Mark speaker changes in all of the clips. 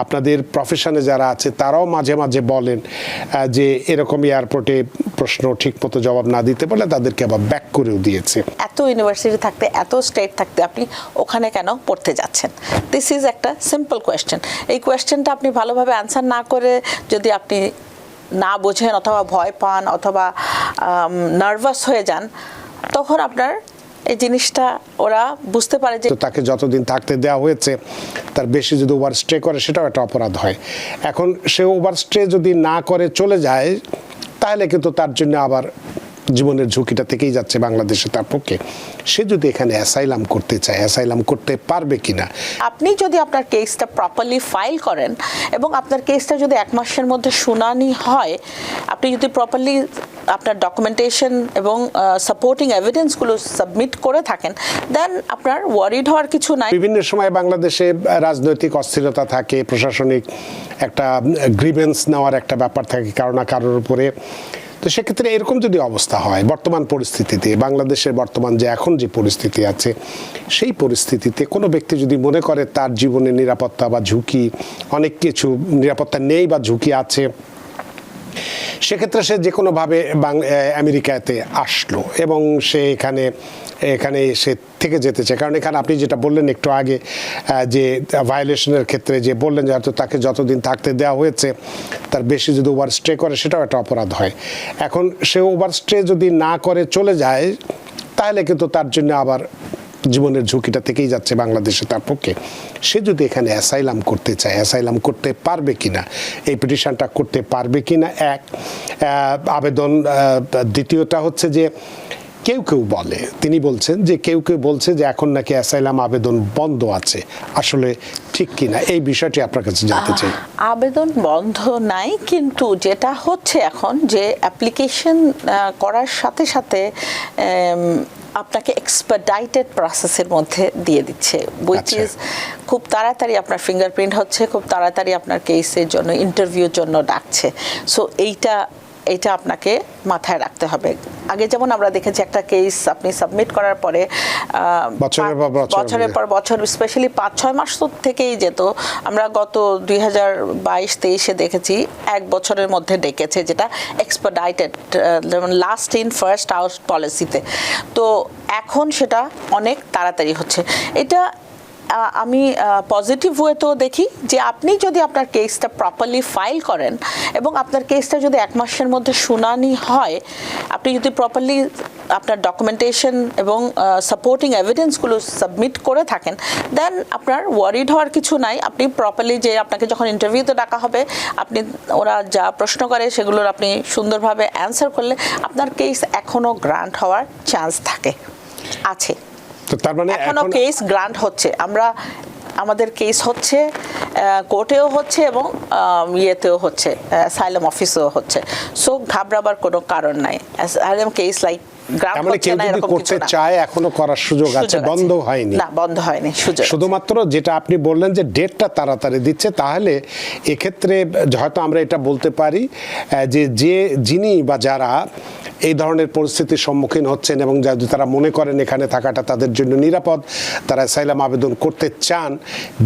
Speaker 1: আপনাদের প্রফেশনে যারা আছে তারাও মাঝে মাঝে বলেন যে এরকম এয়ারপোর্টে প্রশ্ন ঠিকমতো জবাব না দিতে পারলে তাদেরকে আবার ব্যাক করেও দিয়েছে।
Speaker 2: এত ইউনিভার্সিটি থাকতে, এত স্টেট থাকতে আপনি ওখানে কেন পড়তে যাচ্ছেন? দিস ইজ একটা সিম্পল কোয়েশ্চেন। এই কোয়েশ্চেনটা আপনি ভালোভাবে অ্যান্সার না করে যদি আপনি না বোঝেন অথবা ভয় পান অথবা নার্ভাস হয়ে যান, তখন আপনার এই জিনিসটা ওরা বুঝতে পারে যে
Speaker 1: তাকে যতদিন থাকতে দেওয়া হয়েছে তার বেশি যদি ওভার স্টে করে সেটাও একটা অপরাধ হয়। এখন সে ওভার স্টে যদি না করে চলে যায় তাহলে কিন্তু তার জন্য আবার জীবনের ঝুঁকিটা থেকেই যাচ্ছে বাংলাদেশে তার পক্ষে। সে যদি এখানে অ্যাসাইলাম করতে চায়, অ্যাসাইলাম করতে পারবে কিনা?
Speaker 2: আপনি যদি আপনার কেসটা প্রপারলি ফাইল করেন এবং আপনার কেসটা যদি 1 মাসের মধ্যে শুনানি হয়, আপনি যদি প্রপারলি আপনার ডকুমেন্টেশন এবং সাপোর্টিং এভিডেন্সগুলো সাবমিট করে থাকেন, দেন আপনার ওয়ারিড হওয়ার কিছু নাই।
Speaker 1: বিভিন্ন সময় বাংলাদেশে রাজনৈতিক অস্থিরতা থাকে, প্রশাসনিক একটা গ্রিভেন্স নেওয়ার একটা ব্যাপার থাকে কারো না কারোর উপরে। তো সেক্ষেত্রে এরকম যদি অবস্থা হয় বর্তমান পরিস্থিতিতে, বাংলাদেশের বর্তমান যে এখন যে পরিস্থিতি আছে, সেই পরিস্থিতিতে কোনো ব্যক্তি যদি মনে করে তার জীবনে নিরাপত্তা বা ঝুঁকি, অনেক কিছু নিরাপত্তা নেই বা ঝুঁকি আছে, সেক্ষেত্রে সে যে কোনোভাবে আমেরিকাতে আসলো এবং সে এখানে সে থেকে যেতে চায়। কারণ এখানে আপনি যেটা বললেন একটু আগে যে ভায়োলেশনের ক্ষেত্রে যে বললেন যে হয়তো তাকে যতদিন থাকতে দেওয়া হয়েছে তার বেশি যদি ওভার স্টে করে সেটাও একটা অপরাধ হয়। এখন সে ওভার স্টে যদি না করে চলে যায় তাহলে কিন্তু তার জন্য আবার জীবনের ঝুঁকিটা থেকেই যাচ্ছে বাংলাদেশে তার পক্ষে। সে যদি এখানে অ্যাসাইলাম করতে চায়, অ্যাসাইলাম করতে পারবে কিনা, এই পিটিশনটা করতে পারবে কিনা এক আবেদন। দ্বিতীয়টা হচ্ছে যে কেউ কেউ বলে, তিনি বলছেন যে কেউ কেউ বলছে যে এখন নাকি অ্যাসাইলাম আবেদন বন্ধ আছে, আসলে ঠিক কিনা এই বিষয়টি আপনার কাছে জানতে চাই।
Speaker 2: আবেদন বন্ধ নাই, কিন্তু যেটা হচ্ছে এখন যে অ্যাপ্লিকেশন করার সাথে সাথে আপনাকে এক্সপারডাইটেড প্রসেসের মধ্যে দিয়ে দিচ্ছে, উইচ ইজ খুব তাড়াতাড়ি আপনার ফিঙ্গারপ্রিন্ট হচ্ছে, খুব তাড়াতাড়ি আপনার কেসের জন্য ইন্টারভিউর জন্য ডাকছে। সো এইটা আপনাকে মাথায় রাখতে হবে। আগে যেমন আমরা দেখেছি একটা কেস আপনি সাবমিট করার পরে বছরের পর বছর, স্পেশালি 5-6 মাস তো থেকেই যেত। আমরা গত 2022-23-এ দেখেছি 1 বছরের মধ্যে ডেকেছে, যেটা এক্সপারডাইটেড, যেমন লাস্ট ইন ফার্স্ট আউট পলিসিতে। তো এখন সেটা অনেক তাড়াতাড়ি হচ্ছে। এটা আমি পজিটিভ ওয়েতেও দেখি যে আপনি যদি আপনার কেসটা প্রপারলি ফাইল করেন এবং আপনার কেসটা যদি 1 মাসের মধ্যে শুনানি হয়, আপনি যদি প্রপারলি আপনার ডকুমেন্টেশন এবং সাপোর্টিং এভিডেন্সগুলো সাবমিট করে থাকেন, দেন আপনার ওয়ারিড হওয়ার কিছু নাই। আপনি প্রপারলি যে আপনাকে যখন ইন্টারভিউতে ডাকা হবে, আপনি ওরা যা প্রশ্ন করে সেগুলোর আপনি সুন্দরভাবে অ্যান্সার করলে আপনার কেস এখনও গ্রান্ট হওয়ার চান্স আছে।
Speaker 1: তো তার মানে
Speaker 2: এখনো কেস গ্রান্ট হচ্ছে, আমাদের কেস হচ্ছে, কোর্টেও হচ্ছে এবং ইয়েতেও হচ্ছে, অ্যাসাইলাম অফিসেও হচ্ছে। সো ঘাবড়াবার কোনো কারণ নাই। অ্যাসাইলাম কেস লাইক
Speaker 1: এখনো করার সুযোগ আছে, বন্ধ হয়নি।
Speaker 2: না, বন্ধ হয়নি,
Speaker 1: শুধুমাত্র যেটা আপনি বললেন যে ডেটটা তাড়াতাড়ি দিচ্ছে, তাহলে এক্ষেত্রে হয়তো আমরা এটা বলতে পারি যে যিনি বা যারা এই ধরনের পরিস্থিতির সম্মুখীন হচ্ছেন এবং যদি তারা মনে করেন এখানে থাকাটা তাদের জন্য নিরাপদ, তারা অ্যাসাইলাম আবেদন করতে চান,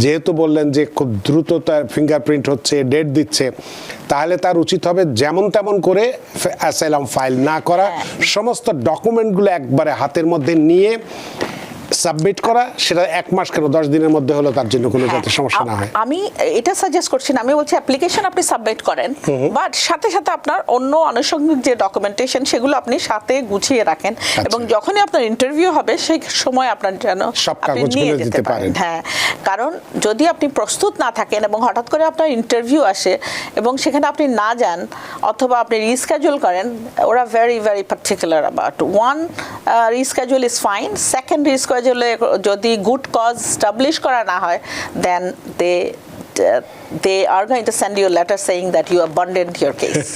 Speaker 1: যেহেতু বললেন যে খুব দ্রুত তার ফিঙ্গারপ্রিন্ট হচ্ছে, ডেট দিচ্ছে, তাহলে তার উচিত হবে যেমন তেমন করে অ্যাসাইলাম ফাইল না করা, সমস্ত ডকুমেন্টগুলো একবারে হাতের মধ্যে নিয়ে সাবমিট করা। সেটা 1 মাস কেন 10 দিনের মধ্যে হলো তার জন্য কোনো যাতে সমস্যা না হয়।
Speaker 2: আমি এটা সাজেস্ট করছি না, আমি বলছি অ্যাপ্লিকেশন আপনি সাবমিট করেন, বাট সাথে সাথে আপনার অন্য আনুষঙ্গিক যে ডকুমেন্টেশন সেগুলো আপনি সাথে গুছিয়ে রাখেন, এবং যখনই আপনার ইন্টারভিউ হবে সেই সময় আপনার যেন
Speaker 1: সব কাগজ নিয়ে যেতে পারেন।
Speaker 2: হ্যাঁ, কারণ যদি আপনি প্রস্তুত না থাকেন এবং হঠাৎ করে আপনার ইন্টারভিউ আসে এবং সেখানে আপনি না যান অথবা আপনি রিস্কেজুল করেন, ওরা very very particular about one reschedule is fine, second রিস্কেজুলে যদি গুড কজ স্টাবলিশ করা না হয়, দেন they are going to send you a letter saying that you abandoned your case.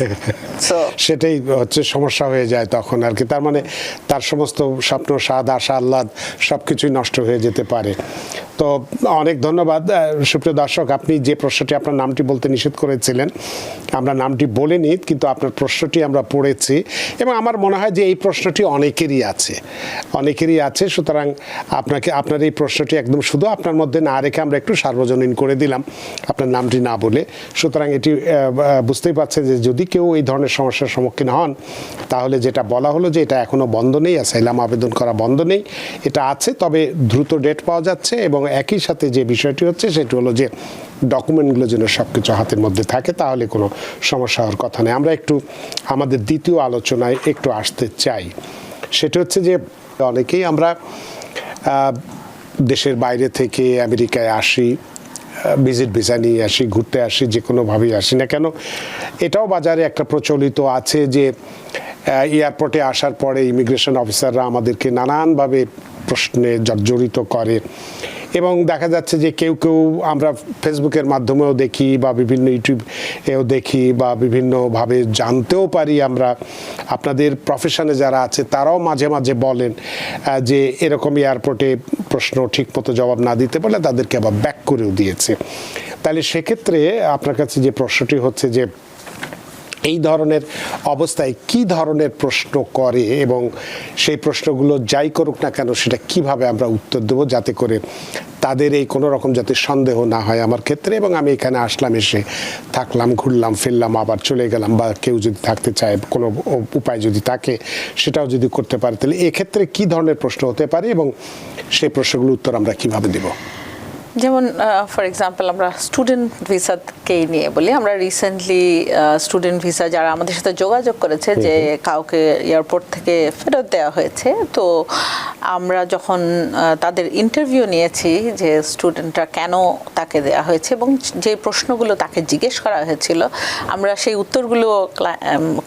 Speaker 2: So
Speaker 1: সেটাই হচ্ছে সমস্যা হয়ে যায় তখন আর কি। তার মানে তার সমস্ত স্বপ্ন, স্বাদ, আশা, আহ্লাদ সবকিছুই নষ্ট হয়ে যেতে পারে। তো অনেক ধন্যবাদ সুপ্রিয় দর্শক। আপনি যে প্রশ্নটি, আপনার নামটি বলতে নিষেধ করেছিলেন, আমরা নামটি বলিনি, কিন্তু আপনার প্রশ্নটি আমরা পড়েছি এবং আমার মনে হয় যে এই প্রশ্নটি অনেকেরই আছে। সুতরাং আপনার এই প্রশ্নটি একদম শুধু আপনার মধ্যে না রেখে আমরা একটু সার্বজনীন করে দিলাম। আপনার নামটি না বলে। সুতরাং এটি বুঝতেই পারছেন যে যদি কেউ এই ধরনের সমস্যার সম্মুখীন হন, তাহলে যেটা বলা হলো যে এটা এখনও বন্ধ নেই, অ্যাসাইলাম আবেদন করা বন্ধ নেই, এটা আছে, তবে দ্রুত ডেট পাওয়া যাচ্ছে। এবং একই সাথে যে বিষয়টি হচ্ছে সেটি হলো যে ডকুমেন্টগুলো যেন সব কিছু হাতের মধ্যে থাকে, তাহলে কোনো সমস্যা হওয়ার কথা নেই। আমরা একটু আমাদের দ্বিতীয় আলোচনায় একটু আসতে চাই। সেটা হচ্ছে যে অনেকেই আমরা দেশের বাইরে থেকে আমেরিকায় আসি, ভিজিট ভিসা নিয়ে আসি, ঘুরতে আসি, যে কোনোভাবেই আসি না কেন, এটাও বাজারে একটা প্রচলিত আছে যে এয়ারপোর্টে আসার পরে ইমিগ্রেশন অফিসাররা আমাদেরকে নানানভাবে প্রশ্নে জর্জরিত করে। এবং দেখা যাচ্ছে যে কেউ কেউ আমরা ফেসবুকের মাধ্যমেও দেখি বা বিভিন্ন ইউটিউবেও দেখি বা বিভিন্নভাবে জানতেও পারি আমরা, আপনাদের প্রফেশনে যারা আছে তারাও মাঝে মাঝে বলেন যে এরকম এয়ারপোর্টে প্রশ্ন ঠিকমতো জবাব না দিতে পারলে তাদেরকে আবার ব্যাক করেও দিয়েছে। তাহলে সেক্ষেত্রে আপনার কাছে যে প্রশ্নটি হচ্ছে যে এই ধরনের অবস্থায় কি ধরনের প্রশ্ন করে এবং সেই প্রশ্নগুলো যাই করুক না কেন সেটা কিভাবে আমরা উত্তর দেবো যাতে করে তাদের এই কোনো রকম যাতে সন্দেহ না হয় আমার ক্ষেত্রে, এবং আমি এখানে আসলাম, এসে থাকলাম, ঘুরলাম ফিরলাম, আবার চলে গেলাম, বা কেউ যদি থাকতে চায় কোনো উপায় যদি থাকে সেটাও যদি করতে পারে, তাহলে এক্ষেত্রে কি ধরনের প্রশ্ন হতে পারে এবং সেই প্রশ্নগুলোর উত্তর আমরা কিভাবে দেব?
Speaker 2: যেমন ফর এক্সাম্পল আমরা স্টুডেন্ট ভিসাকেই নিয়ে বলি, আমরা রিসেন্টলি স্টুডেন্ট ভিসা যারা আমাদের সাথে যোগাযোগ করেছে যে কাউকে এয়ারপোর্ট থেকে ফেরত দেওয়া হয়েছে, তো আমরা যখন তাদের ইন্টারভিউ নিয়েছি যে স্টুডেন্টরা কেন তাকে দেওয়া হয়েছে এবং যে প্রশ্নগুলো তাকে জিজ্ঞেস করা হয়েছিল, আমরা সেই উত্তরগুলো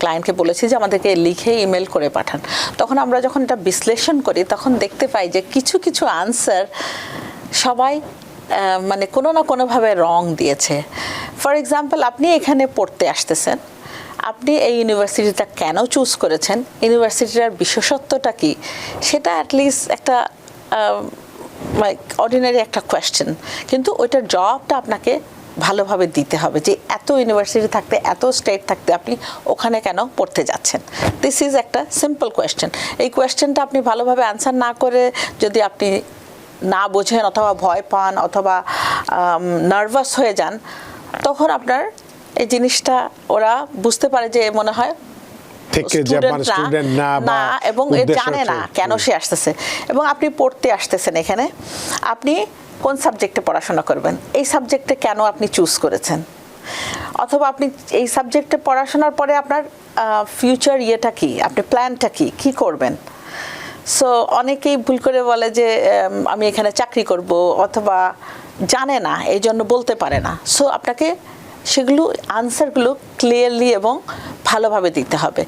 Speaker 2: ক্লায়েন্টকে বলেছি যে আমাদেরকে লিখে ইমেল করে পাঠান। তখন আমরা যখন এটা বিশ্লেষণ করি তখন দেখতে পাই যে কিছু কিছু আনসার সবাই মানে কোনো না কোনোভাবে রং দিয়েছে। ফর এক্সাম্পল, আপনি এখানে পড়তে আসতেছেন, আপনি এই ইউনিভার্সিটিটা কেন চুজ করেছেন, ইউনিভার্সিটিটার বিশেষত্বটা কি, সেটা অ্যাটলিস্ট একটা অর্ডিনারি একটা কোয়েশ্চেন, কিন্তু ওইটার জবাবটা আপনাকে ভালোভাবে দিতে হবে যে এত ইউনিভার্সিটি থাকতে, এত স্টেট থাকতে আপনি ওখানে কেন পড়তে যাচ্ছেন। দিস ইজ একটা সিম্পল কোয়েশ্চেন। এই কোয়েশ্চেনটা আপনি ভালোভাবে আনসার না করে যদি আপনি না বোঝেন অথবা ভয় পান অথবা নার্ভাস হয়ে যান, তখন আপনার এই জিনিসটা ওরা বুঝতে পারে যে মনে হয় না এবং জানে না কেন সে আসতেছে। এবং আপনি পড়তে আসতেছেন এখানে, আপনি কোন সাবজেক্টে পড়াশোনা করবেন, এই সাবজেক্টে কেন আপনি চুজ করেছেন, অথবা আপনি এই সাবজেক্টে পড়াশোনার পরে আপনার ফিউচার ইয়েটা কি, আপনি প্ল্যানটা কি করবেন। সো অনেকেই ভুল করে বলে যে আমি এখানে চাকরি করব, অথবা জানে না এই জন্য বলতে পারে না। সো আপনাকে সেগুলো আনসারগুলো ক্লিয়ারলি এবং ভালোভাবে দিতে হবে।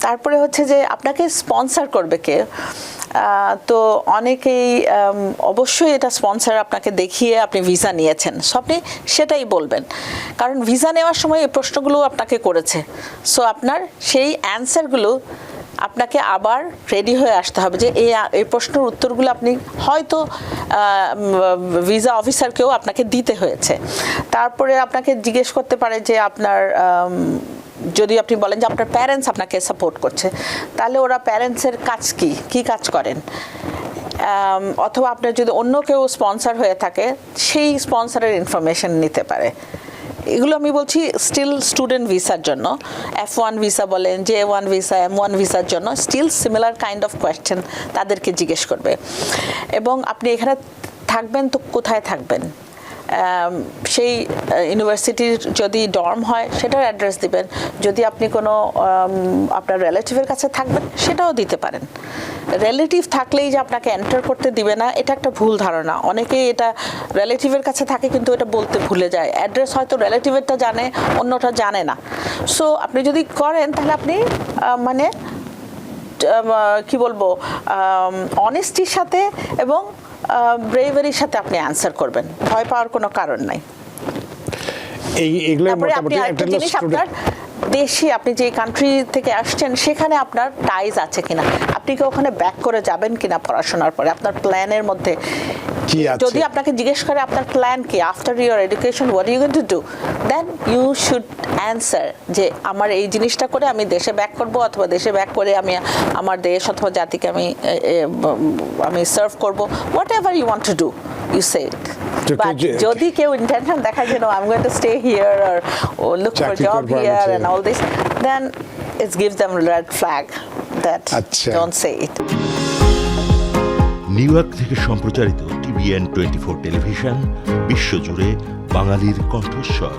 Speaker 2: তারপরে হচ্ছে যে আপনাকে স্পন্সর করবে কে, তো অনেকেই অবশ্যই এটা স্পন্সর আপনাকে দেখিয়ে আপনি ভিসা নিয়েছেন, সো আপনি সেটাই বলবেন, কারণ ভিসা নেওয়ার সময় এই প্রশ্নগুলো আপনাকে করেছে। সো আপনার সেই অ্যান্সারগুলো আপনাকে আবার রেডি হয়ে আসতে হবে যে এই প্রশ্নের উত্তরগুলো আপনি হয়তো ভিসা অফিসারকেও আপনাকে দিতে হয়েছে। তারপরে আপনাকে জিজ্ঞেস করতে পারে যে আপনার যদি আপনি বলেন যে আপনার প্যারেন্টস আপনাকে সাপোর্ট করছে, তাহলে ওরা প্যারেন্টসের কাজ কি কাজ করেন, অথবা আপনার যদি অন্য কেউ স্পন্সর হয়ে থাকে সেই স্পন্সরের ইনফরমেশন নিতে পারে। এগুলো আমি বলছি স্টিল স্টুডেন্ট ভিসার জন্য, F1 ভিসা বলেন, J1 ভিসা, M1 ভিসার জন্য still similar kind of question তাদেরকে জিজ্ঞেস করবে। এবং আপনি এখানে থাকবেন তো কোথায় থাকবেন, সেই ইউনিভার্সিটির যদি ডর্ম হয় সেটার অ্যাড্রেস দিবেন, যদি আপনি কোনো আপনার রিলেটিভের কাছে থাকবেন সেটাও দিতে পারেন। রিলেটিভ থাকলেই যে আপনাকে এন্টার করতে দিবে না, এটা একটা ভুল ধারণা। অনেকেই এটা রিলেটিভের কাছে থাকে কিন্তু এটা বলতে ভুলে যায়, অ্যাড্রেস হয়তো রিলেটিভেরটা জানে, অন্যটা জানে না। সো আপনি যদি করেন তাহলে আপনি মানে কি বলবো, অনেস্টির সাথে এবং ব্রেভারির সাথে আপনি অ্যান্সার করবেন, ভয় পাওয়ার কোনো কারণ নাই। তারপরে আপনি আরেকটা জিনিস, আপনার দেশে আপনি যে কান্ট্রি থেকে আসছেন সেখানে আপনার টাইজ আছে কিনা, আপনি কি ওখানে ব্যাক করে যাবেন কিনা পড়াশোনার পরে, আপনার প্ল্যানের মধ্যে কি আছে। যদি আপনাকে জিজ্ঞেস করে আপনার প্ল্যান কি after your education, what you going to do, then you should answer যে আমার এই জিনিসটা করে আমি দেশে ব্যাক করব, অথবা দেশে ব্যাক করে আমি আমার দেশ অথবা জাতিকে আমি সার্ভ করব, whatever you want to do, you say it. But যদি কেউ ইন্টেনশন দেখায় যে no, I'm going to stay here or look for a
Speaker 1: চাকরি
Speaker 2: job
Speaker 1: করবো আমি
Speaker 2: here
Speaker 1: যে।
Speaker 2: and all this, then it gives them a red flag that
Speaker 1: আচ্ছা।
Speaker 2: don't say it.
Speaker 3: New York থেকে সম্প্রচারিত TVN 24 টেলিভিশন বিশ্বজুড়ে বাঙালির কণ্ঠস্বর।